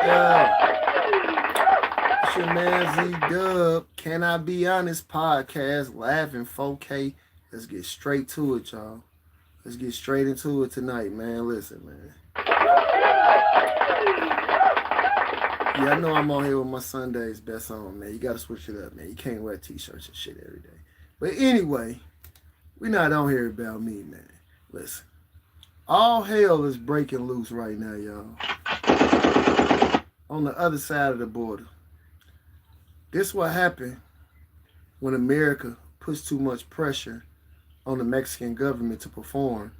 It's your man Z-Dub. Can I Be Honest podcast, laughing 4K. Let's get straight to it, y'all. Let's get straight into it tonight, man. Listen, man. Yeah, I know I'm on here with my Sunday's best on, man. You gotta switch it up, man. You can't wear t-shirts and shit every day. But anyway, we not on here about me, man. Listen. All hell is breaking loose right now, y'all. On the other side of the border. This what happened when America puts too much pressure on the Mexican government to perform.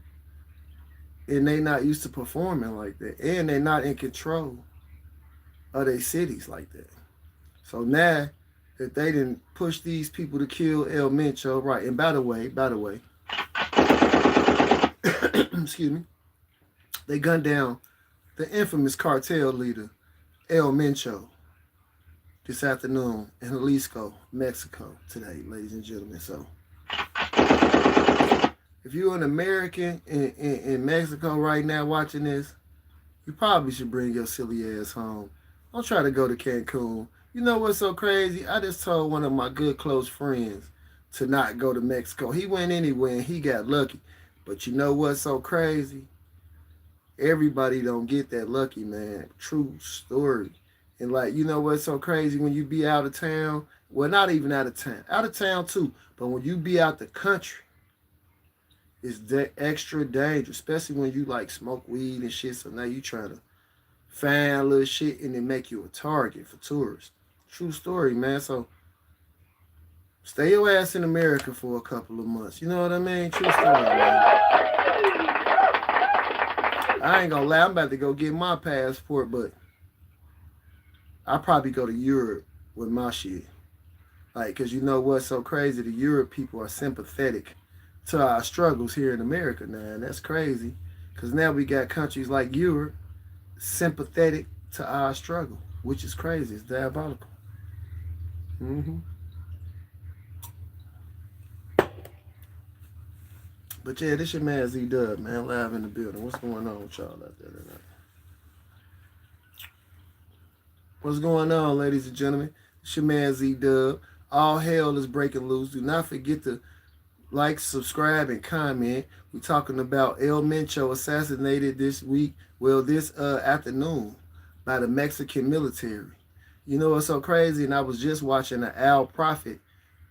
And they not used to performing like that. And they not in control of their cities like that. So now that they didn't push these people to kill El Mencho, right? And by the way, excuse me, they gunned down the infamous cartel leader El Mencho this afternoon in Jalisco, Mexico today, ladies and gentlemen. So if you're an American in Mexico right now watching this, you probably should bring your silly ass home. Don't try to go to Cancun. You know what's so crazy? I just told one of my good close friends to not go to Mexico. He went anywhere and he got lucky. But you know what's so crazy? Everybody don't get that lucky, man. True story. And like, you know what's so crazy when you be out of town? Well, not even out of town too. But when you be out the country, it's extra dangerous, especially when you like smoke weed and shit. So now you trying to find little shit and then make you a target for tourists. True story, man. So stay your ass in America for a couple of months. You know what I mean? True story, man. I ain't gonna lie, I'm about to go get my passport, but I'll probably go to Europe with my shit. Like, cause you know what's so crazy? The Europe people are sympathetic to our struggles here in America now. And that's crazy. Cause now we got countries like Europe sympathetic to our struggle, which is crazy. It's diabolical. But yeah, this your man Z-Dub, man, live in the building. What's going on with y'all out there tonight? What's going on, ladies and gentlemen? It's your man Z-Dub. All hell is breaking loose. Do not forget to like, subscribe, and comment. We're talking about El Mencho assassinated this week, this afternoon by the Mexican military. You know what's so crazy? And I was just watching an Al Prophet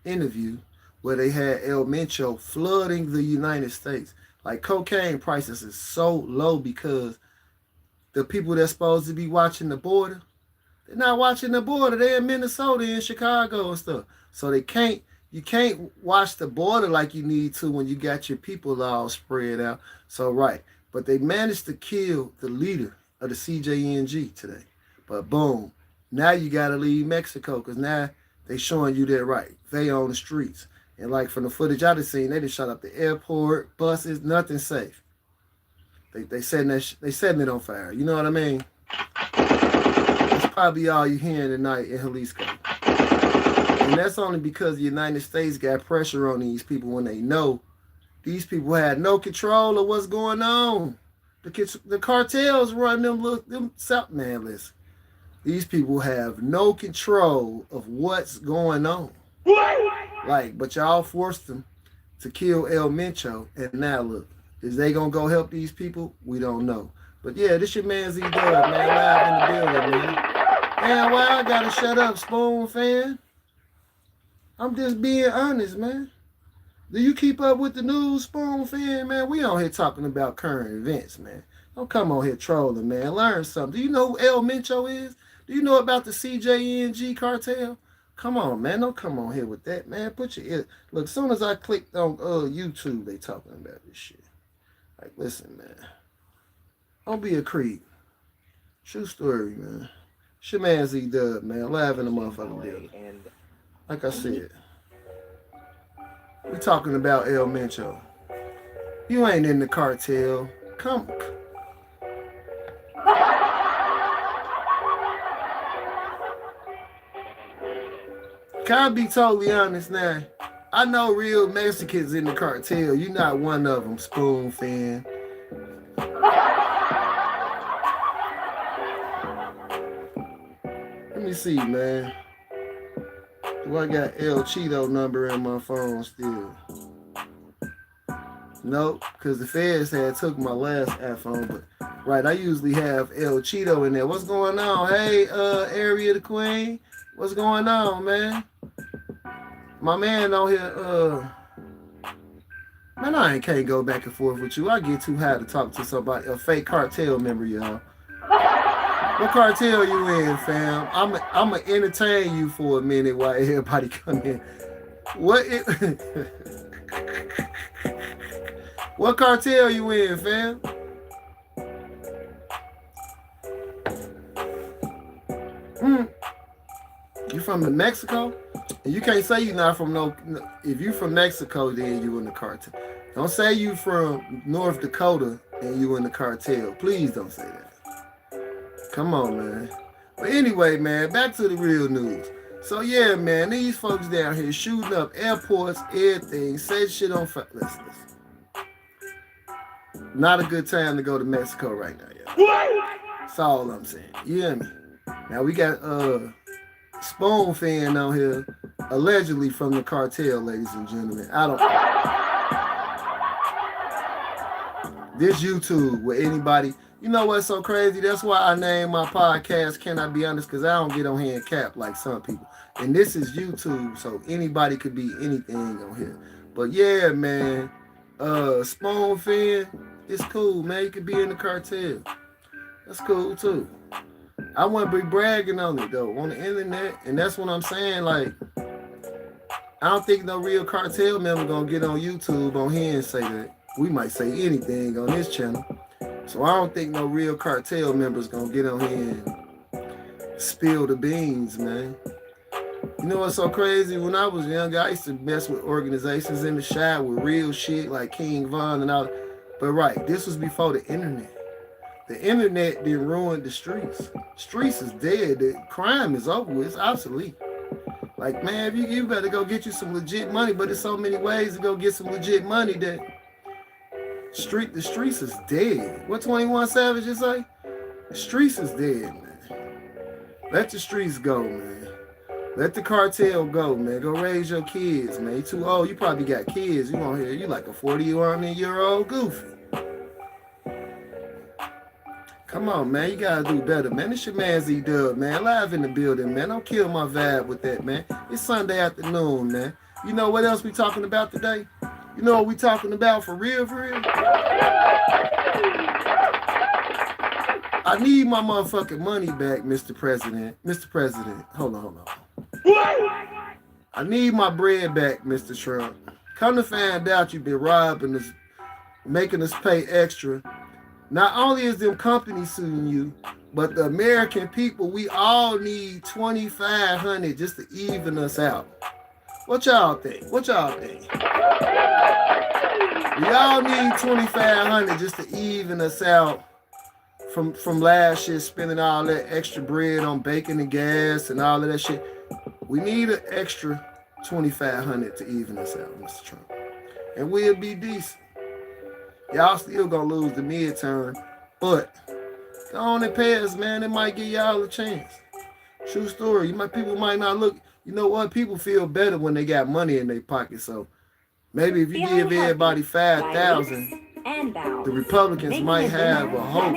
interview where they had El Mencho flooding the United States. Like, cocaine prices is so low because the people that's supposed to be watching the border, they're not watching the border. They're in Minnesota and Chicago and stuff. So you can't watch the border like you need to when you got your people all spread out. So, right. But they managed to kill the leader of the CJNG today. But boom, now you got to leave Mexico because now they showing you that, right, they on the streets. And like from the footage I just seen, they just shot up the airport, buses, nothing safe. They setting it on fire. You know what I mean? That's probably all you're hearing tonight in Jalisco. And that's only because the United States got pressure on these people when they know these people had no control of what's going on. The cartels run them South, man, listen. These people have no control of what's going on. Like, but y'all forced them to kill El Mencho, and now look, is they gonna go help these people? We don't know. But yeah, this your man Z-Dub, man, live in the building, man. Man, why I gotta shut up, Spoon fan? I'm just being honest, man. Do you keep up with the news, Spoon fan, man? We on here talking about current events, man. Don't come on here trolling, man. Learn something. Do you know who El Mencho is? Do you know about the CJNG cartel? Come on, man. Don't come on here with that, man. Put your ear. Look, as soon as I clicked on YouTube, they talking about this shit. Like, listen, man. Don't be a creep. True story, man. It's your man Z-Dub, man. Live in the motherfucking building. Like I said, we talking about El Mencho. You ain't in the cartel. Come. Can I be totally honest now? I know real Mexicans in the cartel. You not one of them, Spoon fan. me see, man. Do I got El Cheeto number in my phone still? Nope, because the feds had took my last iPhone, but right, I usually have El Cheeto in there. What's going on? Hey, Area the Queen. What's going on, man? My man on here, man, I can't go back and forth with you. I get too high to talk to somebody, a fake cartel member, y'all. What cartel you in, fam? I'ma entertain you for a minute while everybody come in. What cartel you in, fam? You from Mexico? And you can't say you not from no. If you from Mexico, then you in the cartel. Don't say you from North Dakota and you in the cartel. Please don't say that. Come on, man. But anyway, man, back to the real news. So yeah, man, these folks down here shooting up airports, everything, set shit on fire. Listen. Not a good time to go to Mexico right now, y'all. That's all I'm saying. You hear me? Now we got Spoon fan on here, allegedly from the cartel, ladies and gentlemen. I don't. This YouTube with anybody. You know what's so crazy? That's why I named my podcast Can I Be Honest? Because I don't get on here and cap like some people. And this is YouTube, so anybody could be anything on here. But yeah, man, Spoon fan, it's cool, man. You could be in the cartel. That's cool too. I wouldn't be bragging on it though, on the internet. And that's what I'm saying. Like, I don't think no real cartel member gonna get on YouTube on here and say that. We might say anything on this channel. So I don't think no real cartel members gonna get on here and spill the beans, man. You know what's so crazy? When I was younger, I used to mess with organizations in the shop with real shit like King Von and all. But right, this was before the internet. The internet didn't ruin the streets. Streets is dead. The crime is over. It's obsolete. Like, man, you better go get you some legit money, but there's so many ways to go get some legit money that the streets is dead. What 21 Savage just say? The streets is dead, man. Let the streets go, man. Let the cartel go, man. Go raise your kids, man. You too old. You probably got kids. You on here. You like a 40-year-old goofy. Come on, man. You gotta do better, man. It's your man Z-Dub, man. Live in the building, man. Don't kill my vibe with that, man. It's Sunday afternoon, man. You know what else we talking about today? You know what we talking about for real, for real? I need my motherfucking money back, Mr. President. Mr. President, hold on. I need my bread back, Mr. Trump. Come to find out you've been robbing us, making us pay extra. Not only is them companies suing you, but the American people, we all need $2,500 just to even us out. What y'all think? What y'all think? Y'all need $2,500 just to even us out from last year spending all that extra bread on bacon and gas and all of that shit. We need an extra $2,500 to even us out, Mr. Trump. And we'll be decent. Y'all still gonna lose the midterm, but go on and pay us, man. It might give y'all a chance. True story. People might not look. You know what? People feel better when they got money in their pocket. So maybe if you give everybody $5,000, the Republicans might have a hope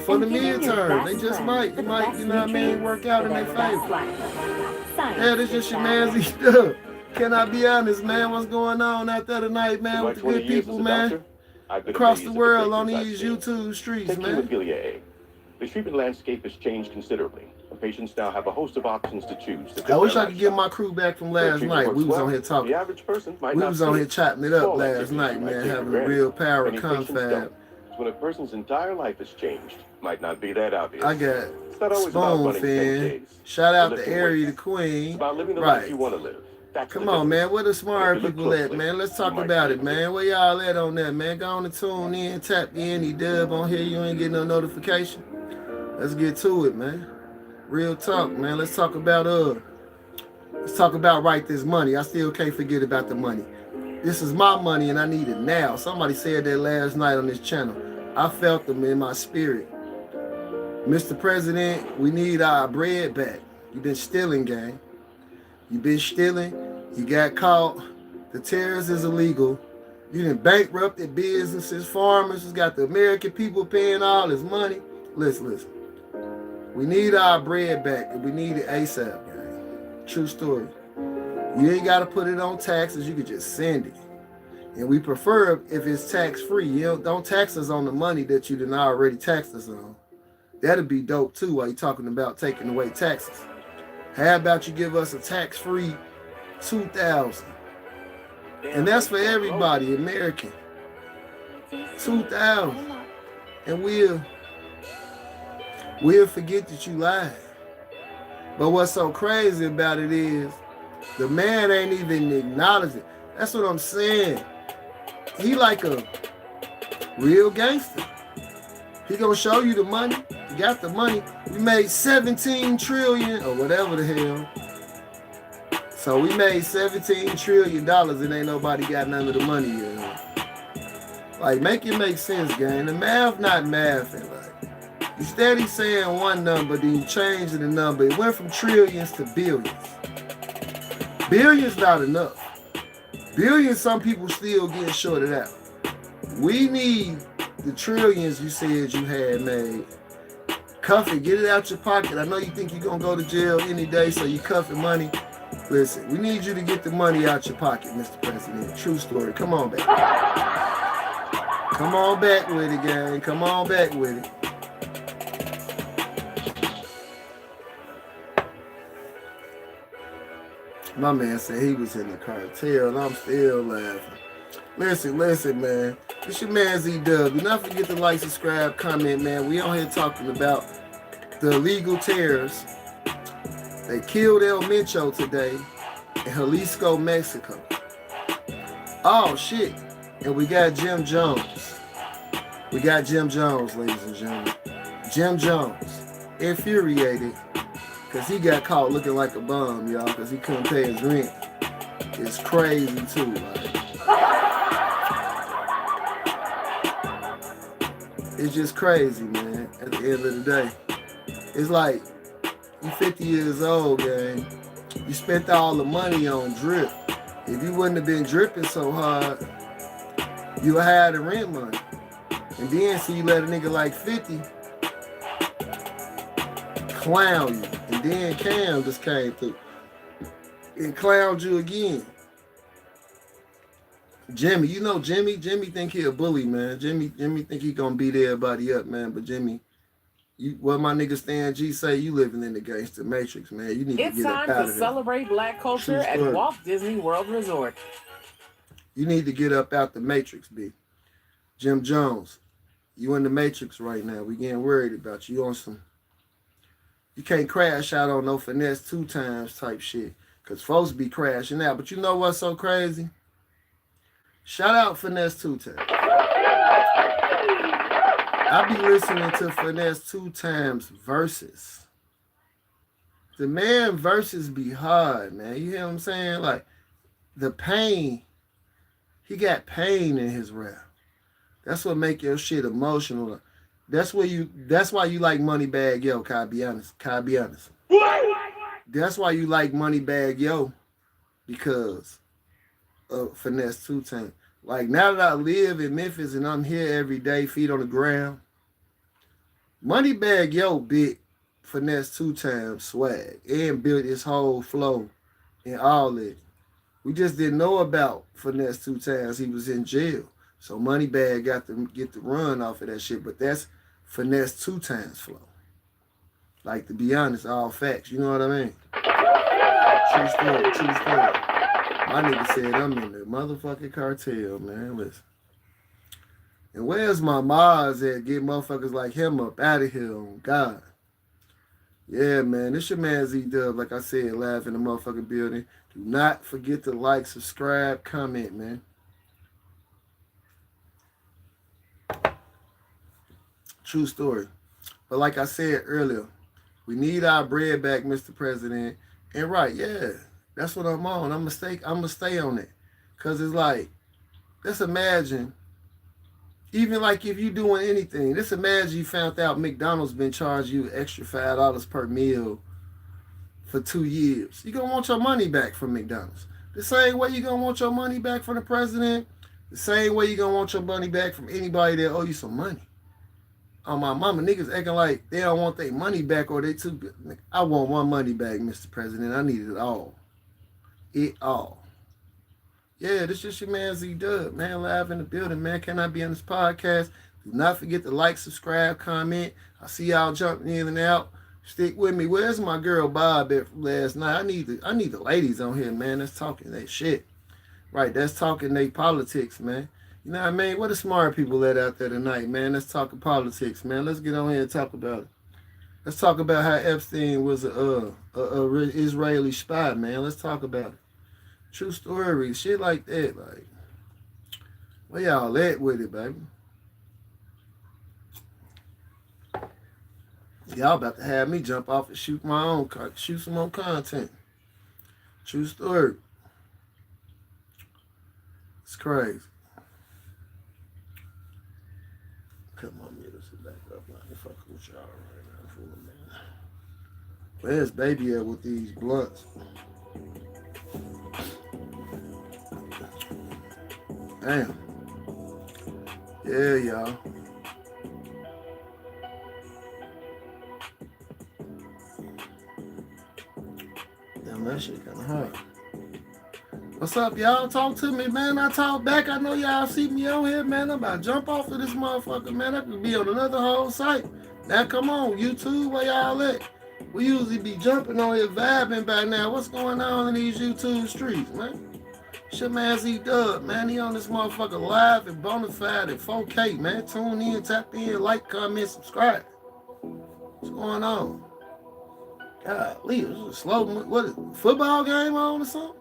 for the midterm. They just might. It might, you know what I mean, work out in their favor. Yeah, this is your man Z-Dub. Can I be honest, man? What's going on out there tonight, man, with the good people, man? Across the world on these YouTube streets, man. The treatment landscape has changed considerably. Patients now have a host of options to choose. I wish I could get my crew back from last night. We was on here talking. The average person might we was on here chopping it up last night, man, having a real power confab. When a person's entire life has changed, might not be that obvious. I got Spoon fan. Shout out to Area the Queen. It's about living the life you want to live. Come on, man. Where the smart people at, man? Let's talk about it, man. Where y'all at on that, man? Go on and tune in, tap any dub on here. You ain't getting no notification. Let's get to it, man. Real talk, man. Let's talk about right this money. I still can't forget about the money. This is my money and I need it now. Somebody said that last night on this channel. I felt them in my spirit. Mr. President, we need our bread back. You've been stealing, gang. You've been stealing. You got caught. The tariffs is illegal. You done bankrupted businesses, farmers. Has got the American people paying all this money. Listen. We need our bread back, and we need it ASAP, gang. True story. You ain't got to put it on taxes. You could just send it. And we prefer if it's tax-free. You don't tax us on the money that you done already taxed us on. That'd be dope, too, while you're talking about taking away taxes. How about you give us a tax-free $2,000? And that's for everybody, American. $2,000. And we'll forget that you lied. But what's so crazy about it is the man ain't even acknowledged it. That's what I'm saying. He like a real gangster. He gonna show you the money. You got the money. We made 17 trillion or whatever the hell. So we made $17 trillion and ain't nobody got none of the money yet. Like, make it make sense, gang. The math not mathing. Like, you steady saying one number, then you changing the number. It went from trillions to billions. Billions not enough. Billions, some people still getting shorted out. We need the trillions you said you had made. Cuff it, get it out your pocket. I know you think you're gonna go to jail any day, so you cuffing money. Listen, we need you to get the money out your pocket, Mr. President. True story. Come on back. Come on back with it, gang. Come on back with it. My man said he was in the cartel, and I'm still laughing. Listen, man. It's your man Z-Dub. Do not forget to like, subscribe, comment, man. We on here talking about the illegal tariffs. They killed El Mencho today in Jalisco, Mexico. Oh, shit. And we got Jim Jones. We got Jim Jones, ladies and gentlemen. Jim Jones. Infuriated because he got caught looking like a bum, y'all, because he couldn't pay his rent. It's crazy, too. Like, it's just crazy, man, at the end of the day. It's like, you 50 years old, gang. You spent all the money on drip. If you wouldn't have been dripping so hard, you would have the rent money. And then, so you let a nigga like 50 clown you. And then Cam just came through and clowned you again. Jimmy, you know Jimmy think he a bully, man. Jimmy think he gonna beat everybody up, man. But Jimmy, what my nigga Stan G say, you living in the gangster matrix, man. You need to get up out of there. It's time to celebrate Black culture at Walt Disney World Resort. You need to get up out the matrix, B. Jim Jones, you in the matrix right now. We getting worried about you. You on some, you can't crash out on no finesse 2 times type shit. Cause folks be crashing out. But you know what's so crazy? Shout out Finesse 2 times. I be listening to Finesse 2 times verses. The man verses be hard, man. You hear what I'm saying? Like, the pain, he got pain in his rap. That's what make your shit emotional. That's why you like Moneybagg Yo, can I be honest? That's why you like Moneybagg Yo, because of Finesse 2 times. Like, now that I live in Memphis and I'm here every day, feet on the ground, Moneybagg Yo bit Finesse 2 times swag and built his whole flow and all that. We just didn't know about Finesse 2 times. He was in jail. So Moneybagg got to get the run off of that shit. But that's Finesse 2 times flow. Like, to be honest, all facts. You know what I mean? True story. My nigga said I'm in the motherfucking cartel, man. Listen. And where's my Mars at? Get motherfuckers like him up out of here on God. Yeah, man. This your man Z-Dub. Like I said, live in the motherfucking building. Do not forget to like, subscribe, comment, man. True story. But like I said earlier, we need our bread back, Mr. President. And right, yeah. That's what I'm on. I'm gonna stay on it. Cause it's like, let's imagine Even like if you doing anything, just imagine you found out McDonald's been charging you extra $5 per meal for 2 years. You gonna want your money back from McDonald's. The same way you gonna want your money back from the president. The same way you gonna want your money back from anybody that owe you some money. On my mama, niggas acting like they don't want their money back or they too good. I want my money back, Mr. President. I need it all. It all. Yeah, this is your man Z-Dub, man, live in the building, man. Can I be on this podcast? Do not forget to like, subscribe, comment. I see y'all jumping in and out. Stick with me. Where's my girl Bob at from last night? I need the ladies on here, man. That's talking that shit. Right, that's talking they politics, man. You know what I mean? What the smart people at out there tonight, man? Let's talk politics, man. Let's get on here and talk about it. Let's talk about how Epstein was a Israeli spy, man. Let's talk about it. True story, shit like that. Like, where y'all at with it, baby? Y'all about to have me jump off and shoot some more content. True story. It's crazy. Come on, music back up. I ain't fucking with y'all right now. I'm fooling, man. Where's baby at with these blunts? Damn. Yeah, y'all. Damn, that shit kinda hard. What's up, y'all? Talk to me, man. I talk back. I know y'all see me on here, man. I'm about to jump off of this motherfucker, man. I could be on another whole site. Now, come on, YouTube, where y'all at? We usually be jumping on here, vibing by now. What's going on in these YouTube streets, man? Shit, man, Z-Dub, man. He on this motherfucker live and bonafide at 4K, man. Tune in, tap in, like, comment, subscribe. What's going on? Golly, this is a slow, what is it, football game on or something?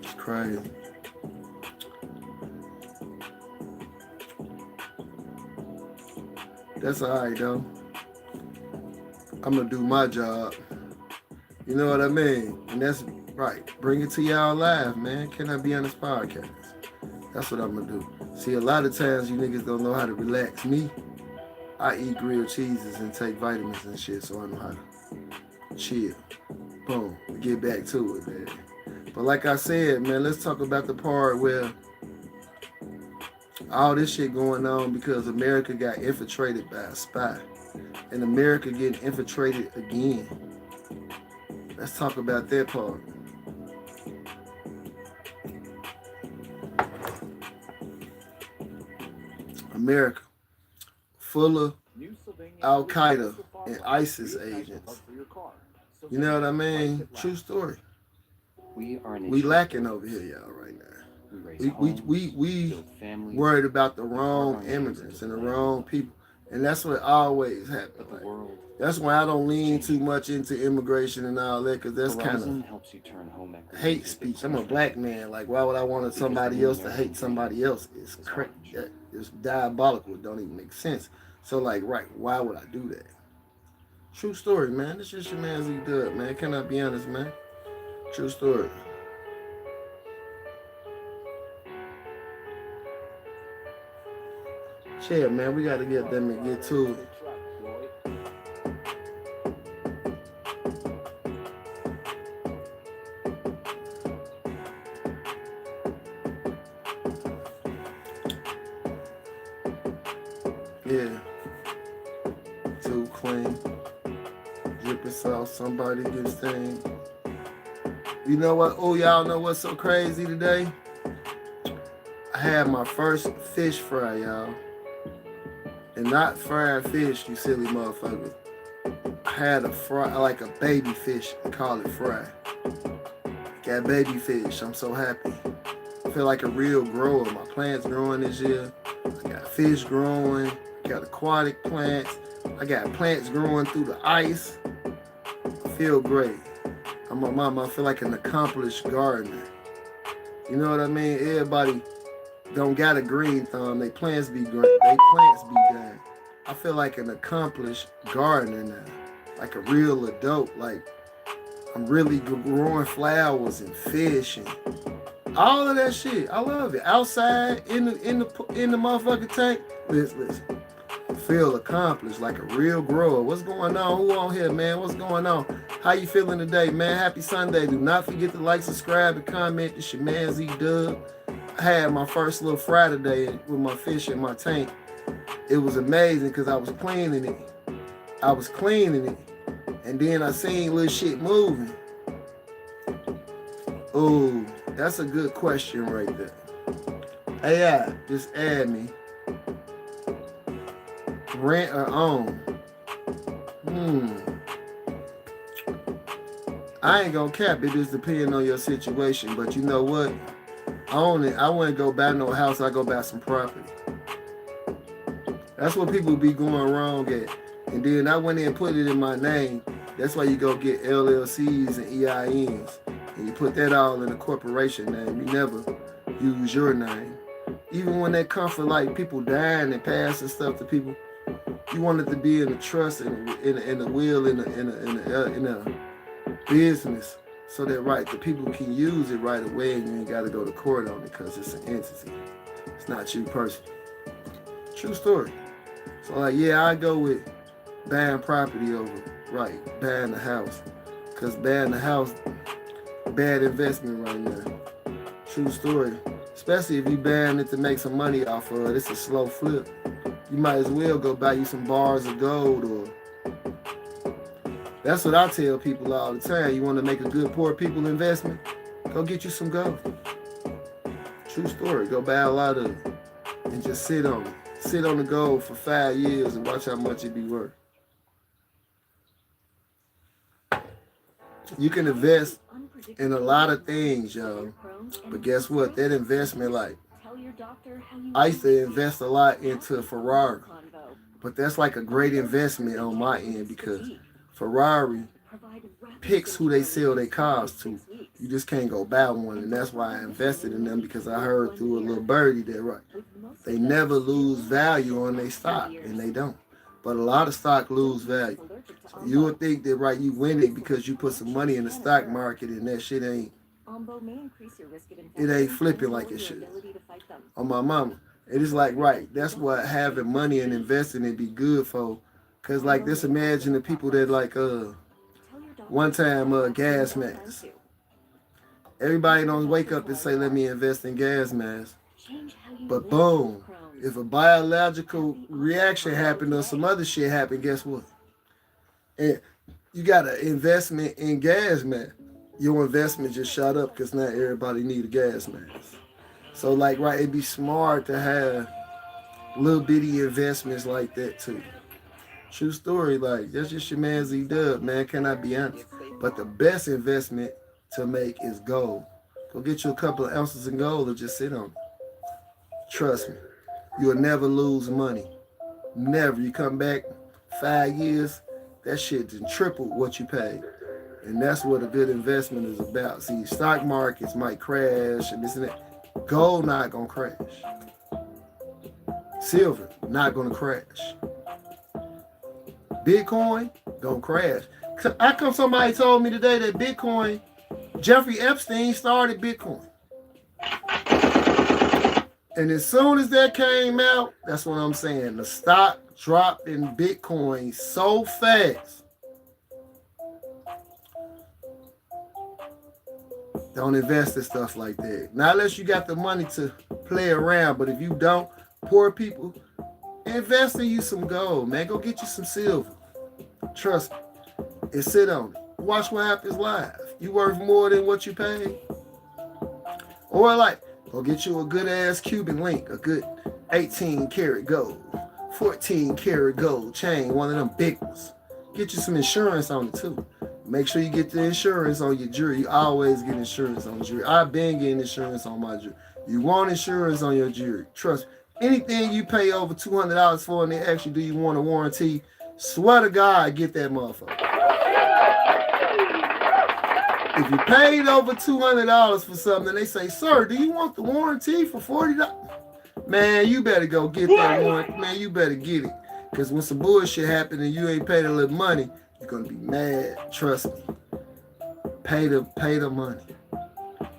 It's crazy. That's alright, though. I'm gonna do my job. You know what I mean? And that's right. Bring it to y'all live, man. Can I be on this podcast? That's what I'm gonna do. See, a lot of times you niggas don't know how to relax me. I eat grilled cheeses and take vitamins and shit, so I know how to chill. Boom. Get back to it, man. But like I said, man, let's talk about the part where all this shit going on because America got infiltrated by a spy. And America getting infiltrated again. Let's talk about that part. America, full of Al-Qaeda and ISIS agents. You know what I mean? True story. We lacking over here, y'all, right now. We worried about the wrong immigrants and the wrong people. And that's what always happens. Like, that's why I don't lean too much into immigration and all that, because that's kind of hate speech. I'm a black man. Like, why would I want somebody else to hate somebody else? It's crazy. It's diabolical. It don't even make sense. So, like, right, why would I do that? True story, man. This is your man Z-Dub, man. Can I be honest, man? True story. Chill, man. We got to get them and get to it. Yeah. Too clean. Dripping sauce. Somebody gets stained. You know what? Oh, y'all know what's so crazy today? I had my first fish fry, y'all. And not fried fish, you silly motherfuckers. I had a fry, like a baby fish, and call it fry. Got baby fish. I'm so happy. I feel like a real grower. My plants growing this year. I got fish growing. I got aquatic plants. I got plants growing through the ice. I feel great. I'm a mama. I feel like an accomplished gardener. You know what I mean? Everybody don't got a green thumb. They plants be green. They plants be done. I feel like an accomplished gardener now. Like a real adult. Like I'm really growing flowers and fish and All of that shit. I love it. Outside, in the motherfucking tank. Listen. Feel accomplished like a real grower. What's going on? Who on here, man? What's going on? How you feeling today, man? Happy Sunday. Do not forget to like, subscribe, and comment. It's your man Z Dub. I had my first little fry today with my fish in my tank. It was amazing because I was cleaning it. And then I seen little shit moving. Oh, that's a good question right there. AI, just add me. Rent or own? I ain't gonna cap it. Just depending on your situation. But you know what? Own it. I wouldn't go buy no house. I go buy some property. That's what people be going wrong at. And then I went in and put it in my name. That's why you go get LLCs and EINs. And you put that all in a corporation name. You never use your name. Even when they come for like people dying and passing stuff to people, you want it to be in a trust and in a will in a business, so that the people can use it right away, and you ain't got to go to court on it because it's an entity. It's not you personally. True story. So I go with buying property over buying the house, because buying the house, bad investment right now. True story. Especially if you buying it to make some money off of it. It's a slow flip. You might as well go buy you some bars of gold, or that's what I tell people all the time. You want to make a good poor people investment? Go get you some gold. True story. Go buy a lot of it and just sit on it. Sit on the gold for 5 years and watch how much it be worth. You can invest in a lot of things, y'all. But guess what? That investment, I used to invest a lot into Ferrari. But that's like a great investment on my end, because Ferrari picks who they sell their cars to. You just can't go buy one. And that's why I invested in them, because I heard through a little birdie that they never lose value on their stock, and they don't. But a lot of stock lose value. So you would think that you win it because you put some money in the stock market, and that shit ain't flipping like it should. On my mama. It is that's what having money and investing it be good for. Cause just imagine the people that one time gas masks. Everybody don't wake up and say, let me invest in gas masks. But boom, if a biological reaction happened or some other shit happened, guess what? And you got an investment in gas mask. Your investment just shot up because not everybody need a gas mask. So it'd be smart to have little bitty investments like that too. True story, that's just your man Z Dub, man. Can I be honest? But the best investment to make is gold. Go get you a couple of ounces of gold and just sit on it. Trust me, you'll never lose money. Never. You come back 5 years, that shit done tripled what you paid. And that's what a good investment is about. See, stock markets might crash and this and that. Gold not gonna crash. Silver not gonna crash. Bitcoin gonna crash. How come somebody told me today that Bitcoin, Jeffrey Epstein started Bitcoin? And as soon as that came out, that's what I'm saying. The stock dropped in Bitcoin so fast. Don't invest in stuff like that. Not unless you got the money to play around. But if you don't, poor people, invest in you some gold, man. Go get you some silver. Trust me. And sit on it. Watch what happens live. You worth more than what you paid. Or go get you a good ass Cuban link, a good 18 karat gold, 14 karat gold chain, one of them big ones. Get you some insurance on it too. Make sure you get the insurance on your jewelry. You always get insurance on jewelry. I've been getting insurance on my jewelry. You want insurance on your jewelry. Trust me. Anything you pay over $200 for and they ask you, do you want a warranty? Swear to God, get that motherfucker. If you paid over $200 for something and they say, sir, do you want the warranty for $40? Man, you better go get that warranty. Man, you better get it. Because when some bullshit happen and you ain't paid a little money, you're going to be mad. Trust me. Pay the money.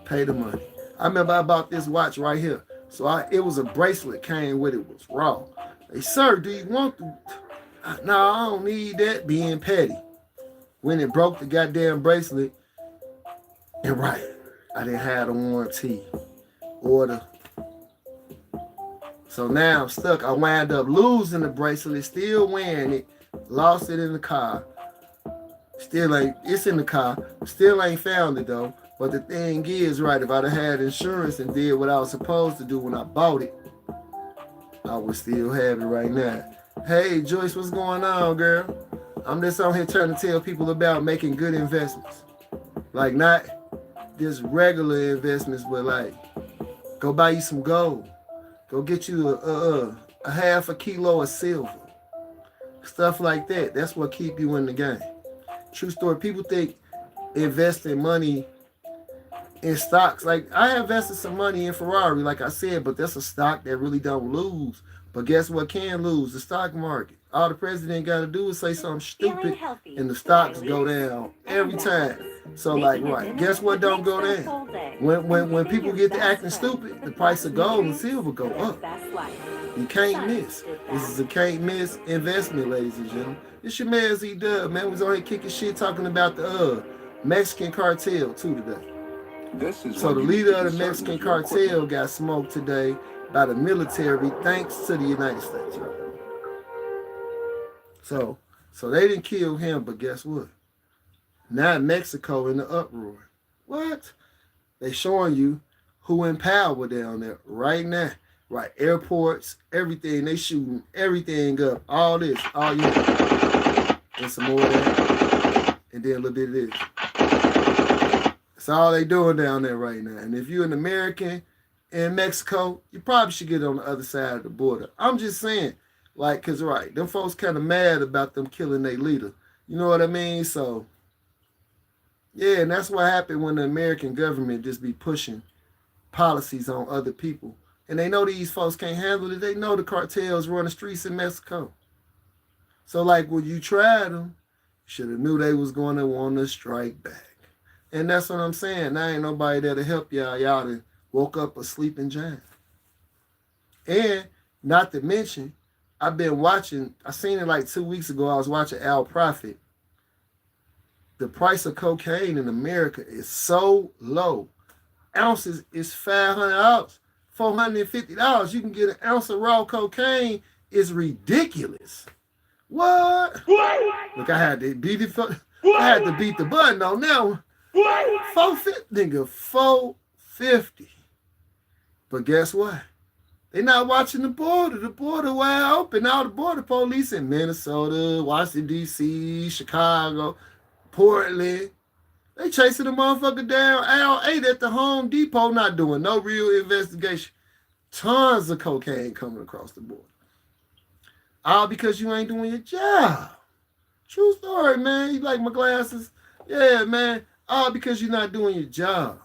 Pay the money. I remember I bought this watch right here. So it was a bracelet came with it, was raw. Hey, sir, do you want the... No, I don't need that, being petty. When it broke the goddamn bracelet, and right, I didn't have the warranty or the... So now I'm stuck. I wound up losing the bracelet, still wearing it, lost it in the car. Still ain't, it's in the car. Still ain't found it though. But the thing is, right, if I'd have had insurance and did what I was supposed to do when I bought it, I would still have it right now. Hey, Joyce, what's going on, girl? I'm just on here trying to tell people about making good investments. Like, not just regular investments, but like, go buy you some gold. Go get you a half a kilo of silver. Stuff like that. That's what keep you in the game. True story. People think investing money in stocks. Like, I invested some money in Ferrari, like I said, but that's a stock that really don't lose. But guess what can lose? The stock market. All the president got to do is say something stupid, and the stocks go down every time. So, like, right, guess what don't go down? When people get to acting stupid, the price of gold and silver go up. You can't miss. This is a can't miss investment, ladies and gentlemen. It's your man Z-Dub, man. We was on here kicking shit talking about the Mexican cartel too today. So the leader of the Mexican cartel got smoked today by the military thanks to the United States. Right? So they didn't kill him, but guess what? Now Mexico in the uproar. What? They showing you who in power down there right now. Right, airports, everything. They shooting everything up. All this, all you. And some more of that. And then a little bit of this. That's all they doing down there right now. And if you're an American in Mexico, you probably should get on the other side of the border. I'm just saying, like, because, right, them folks kind of mad about them killing their leader. You know what I mean? So, yeah, and that's what happened when the American government just be pushing policies on other people. And they know these folks can't handle it. They know the cartels run the streets in Mexico. So, like, when you tried them, you should have knew they was going to want to strike back. And that's what I'm saying. Now ain't nobody there to help y'all. Y'all done woke up a sleeping giant. And not to mention, I've been watching, I seen it like 2 weeks ago. I was watching Al Prophet. The price of cocaine in America is so low. Ounces is $500. $450. You can get an ounce of raw cocaine. Is ridiculous. What? Look, I had to beat it. I had to beat the button on now. 450, nigga, 450. But guess what? They not watching the border. The border wide open. All the border police in Minnesota, Washington D.C., Chicago, Portland. They chasing the motherfucker down Al 8 at the Home Depot, not doing no real investigation. Tons of cocaine coming across the border. All because you ain't doing your job. True story, man. You like my glasses? Yeah, man. All because you're not doing your job.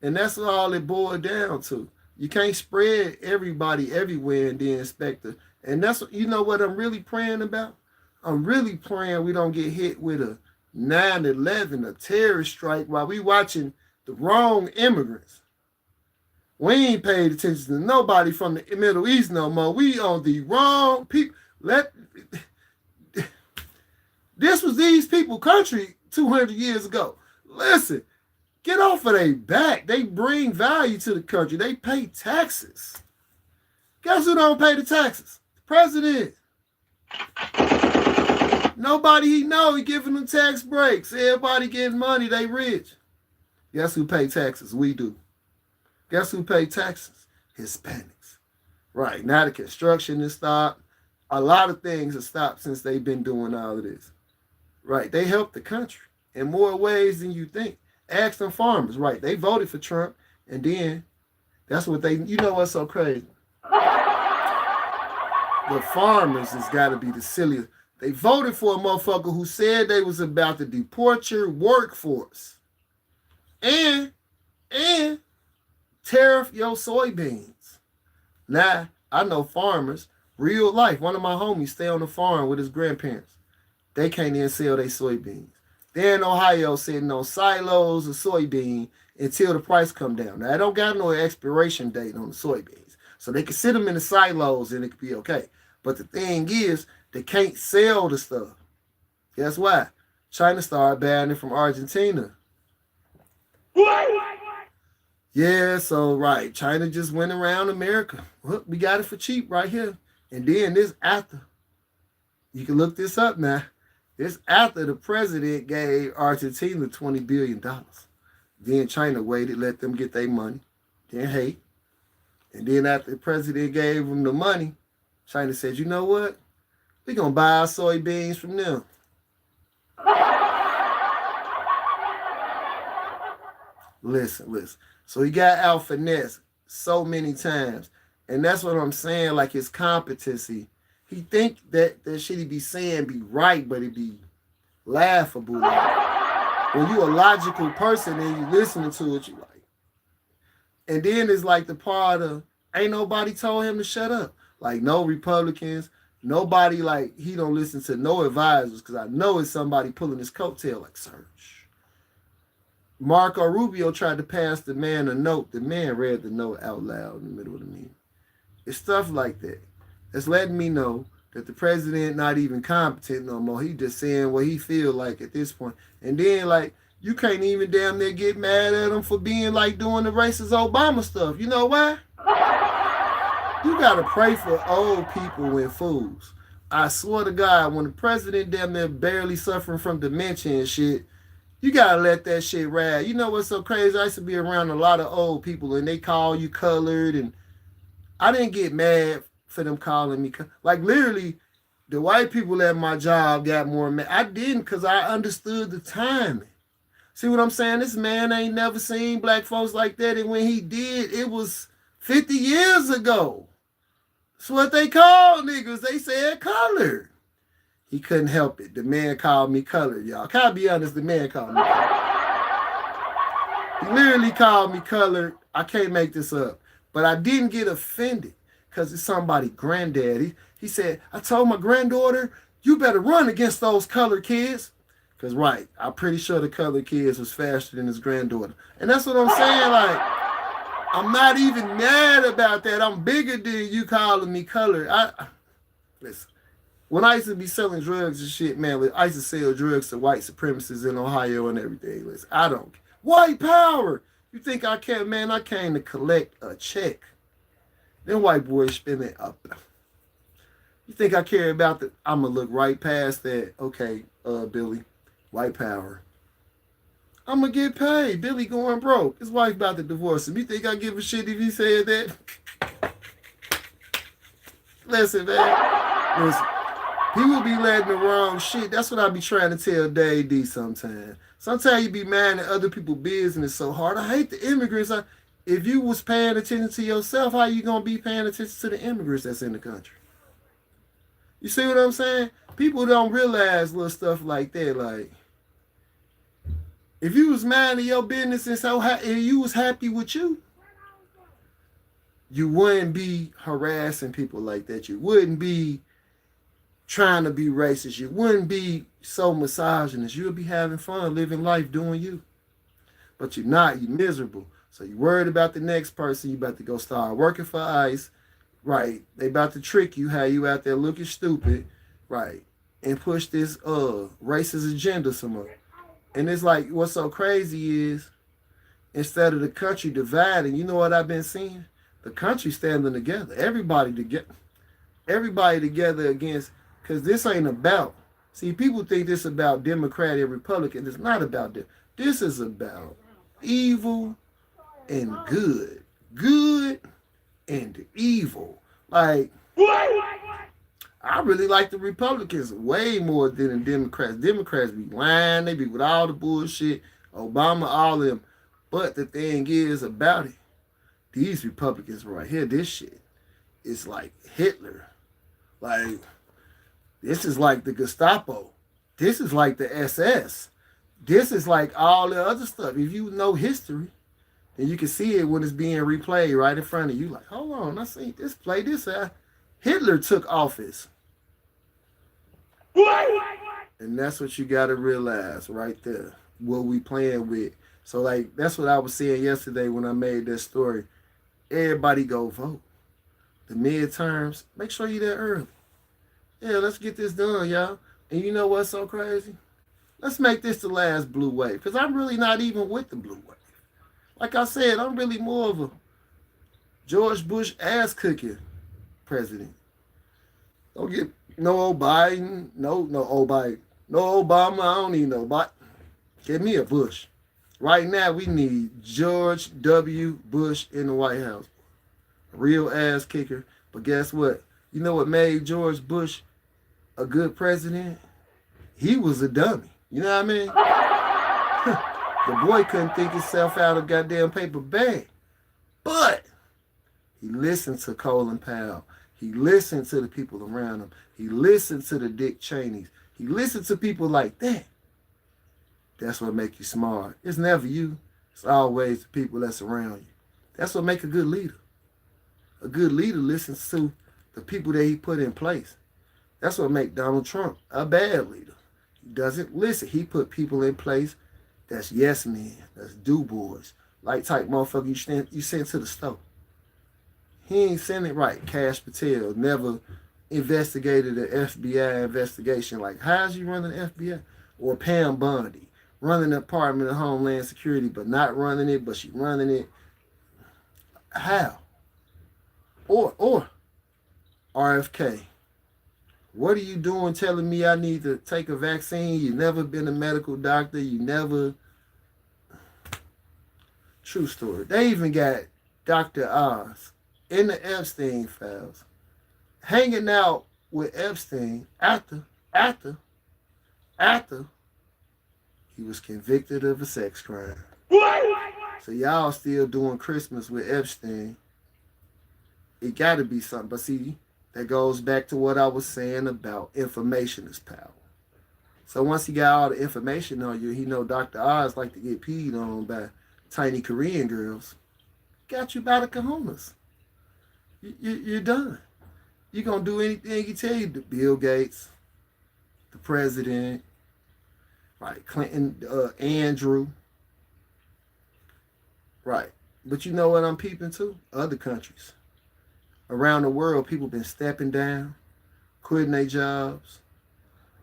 And that's all it boiled down to. You can't spread everybody everywhere and then inspect it. And that's, you know what I'm really praying about? I'm really praying we don't get hit with a 9/11, a terrorist strike, while we watching the wrong immigrants. We ain't paid attention to nobody from the Middle East no more. We on the wrong people. This was these people country 200 years ago. Listen, get off of their back. They bring value to the country. They pay taxes. Guess who don't pay the taxes? The president. Nobody he know, he giving them tax breaks. Everybody getting money, they rich. Guess who pay taxes? We do. Guess who pay taxes? Hispanics. Right, now the construction is stopped. A lot of things have stopped since they've been doing all of this. Right, they help the country in more ways than you think. Ask them farmers, right, they voted for Trump, and then that's what they, you know what's so crazy? The farmers has got to be the silliest. They voted for a motherfucker who said they was about to deport your workforce and tariff your soybeans. Now, I know farmers, real life. One of my homies stay on the farm with his grandparents. They can't even sell their soybeans. They're in Ohio sitting on silos of soybean, until the price come down. Now, I don't got no expiration date on the soybeans. So they can sit them in the silos and it could be okay. But the thing is, they can't sell the stuff. Guess why? China started banning it from Argentina. Yeah, so right. China just went around America. Look, we got it for cheap right here. And then this after. You can look this up now. This after the president gave Argentina $20 billion. Then China waited, let them get their money. Then hate. And then after the president gave them the money, China said, you know what? We're going to buy our soybeans from them. Listen. So he got out finesse so many times. And that's what I'm saying, like his competency. He think that shit he be saying be right, but it be laughable. Like, when you a logical person and you listening to it, you like. And then it's like the part of, ain't nobody told him to shut up. Like no Republicans, nobody, like he don't listen to no advisors, because I know it's somebody pulling his coattail like Serge. Marco Rubio tried to pass the man a note. The man read the note out loud in the middle of the meeting. It's stuff like that. It's letting me know that the president not even competent no more. He just saying what he feel like at this point. And then, like, you can't even damn near get mad at him for being, like, doing the racist Obama stuff. You know why? You got to pray for old people and fools. I swear to God, when the president damn near barely suffering from dementia and shit, you got to let that shit ride. You know what's so crazy? I used to be around a lot of old people, and they call you colored, and I didn't get mad for them calling me. Like, literally, the white people at my job got more mad. I didn't, because I understood the timing. See what I'm saying? This man ain't never seen black folks like that, and when he did, it was 50 years ago. That's what they called niggas. They said colored. He couldn't help it. The man called me colored, y'all. Can I be honest? The man called me colored. He literally called me colored. I can't make this up. But I didn't get offended because it's somebody's granddad. He said, I told my granddaughter, you better run against those colored kids. Because, right, I'm pretty sure the colored kids was faster than his granddaughter. And that's what I'm saying. Like, I'm not even mad about that. I'm bigger than you calling me colored. Listen. When I used to be selling drugs and shit, man, I used to sell drugs to white supremacists in Ohio and everything. Listen, I don't. White power. You think I care, man? I came to collect a check. Them white boys spending up. You think I care about the? I'm going to look right past that. Okay, Billy, white power. I'm going to get paid. Billy going broke. His wife about to divorce him. You think I give a shit if he said that? Listen, man. Listen. People be letting the wrong shit. That's what I be trying to tell Dave D sometimes. Sometimes you be mad at other people's business so hard. I hate the immigrants. If you was paying attention to yourself, how you going to be paying attention to the immigrants that's in the country? You see what I'm saying? People don't realize little stuff like that. Like, if you was minding your business and if you was happy with you, you wouldn't be harassing people like that. You wouldn't be trying to be racist. You wouldn't be so misogynist. You would be having fun, living life, doing you. But you're not. You're miserable. So you're worried about the next person. You about to go start working for ICE. Right. They about to trick you, have you out there looking stupid. Right. And push this racist agenda somewhere. And it's like, what's so crazy is, instead of the country dividing, you know what I've been seeing? The country standing together. Everybody together against. Because this ain't about, see, people think this is about Democrat and Republican. It's not about that. This is about evil and good. Good and evil. Like, I really like the Republicans way more than the Democrats. Democrats be lying. They be with all the bullshit. Obama, all of them. But the thing is about it, these Republicans right here, this shit, is like Hitler. Like, this is like the Gestapo. This is like the SS. This is like all the other stuff. If you know history, then you can see it when it's being replayed right in front of you. Like, hold on, I seen this play this out. Hitler took office. And that's what you got to realize right there. What we playing with. So like that's what I was saying yesterday when I made that story. Everybody go vote. The midterms, make sure you there early. Yeah, let's get this done, y'all. And you know what's so crazy? Let's make this the last blue wave. Because I'm really not even with the blue wave. Like I said, I'm really more of a George Bush ass cooking president. Don't get no old Biden, no old Biden, no Obama. I don't need no Biden. Give me a Bush. Right now, we need George W. Bush in the White House. Real ass kicker. But guess what? You know what made George Bush a good president? He was a dummy. You know what I mean? The boy couldn't think himself out of goddamn paper bag. But he listened to Colin Powell. He listened to the people around him. He listened to the Dick Cheneys. He listened to people like that. That's what makes you smart. It's never you. It's always the people that's around you. That's what makes a good leader. A good leader listens to the people that he put in place. That's what makes Donald Trump a bad leader. He doesn't listen. He put people in place that's yes men, that's do boys, like type motherfucker you send to the store. He ain't send it right. Cash Patel never investigated an FBI investigation. Like, how's you running the FBI? Or Pam Bondi running the Department of Homeland Security, but not running it, but she running it. How? Or RFK. What are you doing telling me I need to take a vaccine? You never been a medical doctor. You never... True story. They even got Dr. Oz in the Epstein files hanging out with Epstein after he was convicted of a sex crime. So y'all still doing Christmas with Epstein. It got to be something. But see, that goes back to what I was saying about information is power. So once he got all the information on you, he know Dr. Oz like to get peed on by tiny Korean girls. Got you by the kahunas. You're done. You're going to do anything he tell you. Bill Gates, the president, right? Clinton, Andrew. Right. But you know what I'm peeping to? Other countries. Around the world, people been stepping down, quitting their jobs.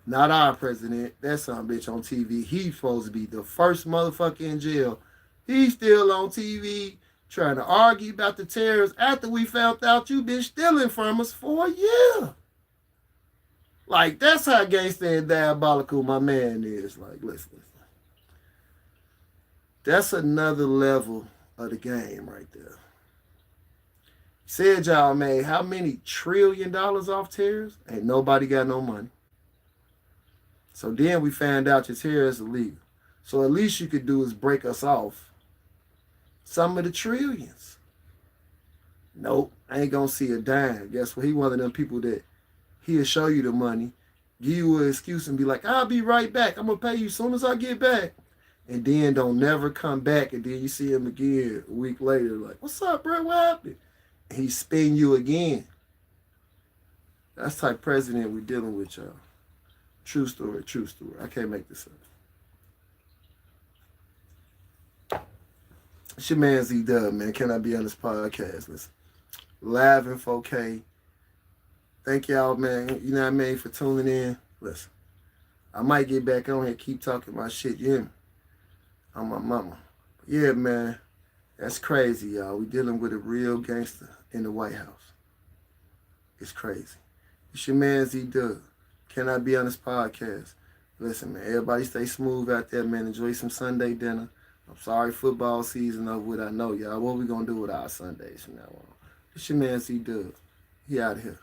Not our president. That son bitch on TV. He's supposed to be the first motherfucker in jail. He's still on TV trying to argue about the tariffs after we found out you been stealing from us for a year. Like, that's how gangster and diabolical my man is. Like, listen. That's another level of the game right there. Said y'all made how many $1 trillion off tariffs? Ain't nobody got no money. So then we found out your tariffs illegal. So at least you could do is break us off some of the trillions. Nope, I ain't gonna see a dime. Guess what? He one of them people that he'll show you the money, give you an excuse and be like, I'll be right back. I'm gonna pay you as soon as I get back. And then don't never come back. And then you see him again a week later, like, what's up, bro? What happened? And he spin you again. That's the type of president we're dealing with, y'all. True story, true story. I can't make this up. It's your man Z-Dub, man. Can I be on this podcast? Listen, live in 4K. Thank y'all, man. You know what I mean, for tuning in. Listen, I might get back on here, keep talking my shit. You hear me? I'm my mama. Yeah, man. That's crazy, y'all. We dealing with a real gangster in the White House. It's crazy. It's your man Z-Dub. Can I be on this podcast? Listen, man, everybody stay smooth out there, man. Enjoy some Sunday dinner. I'm sorry football season over with. I know, y'all. What we gonna do with our Sundays from now on? It's your man Z-Dub. He out of here.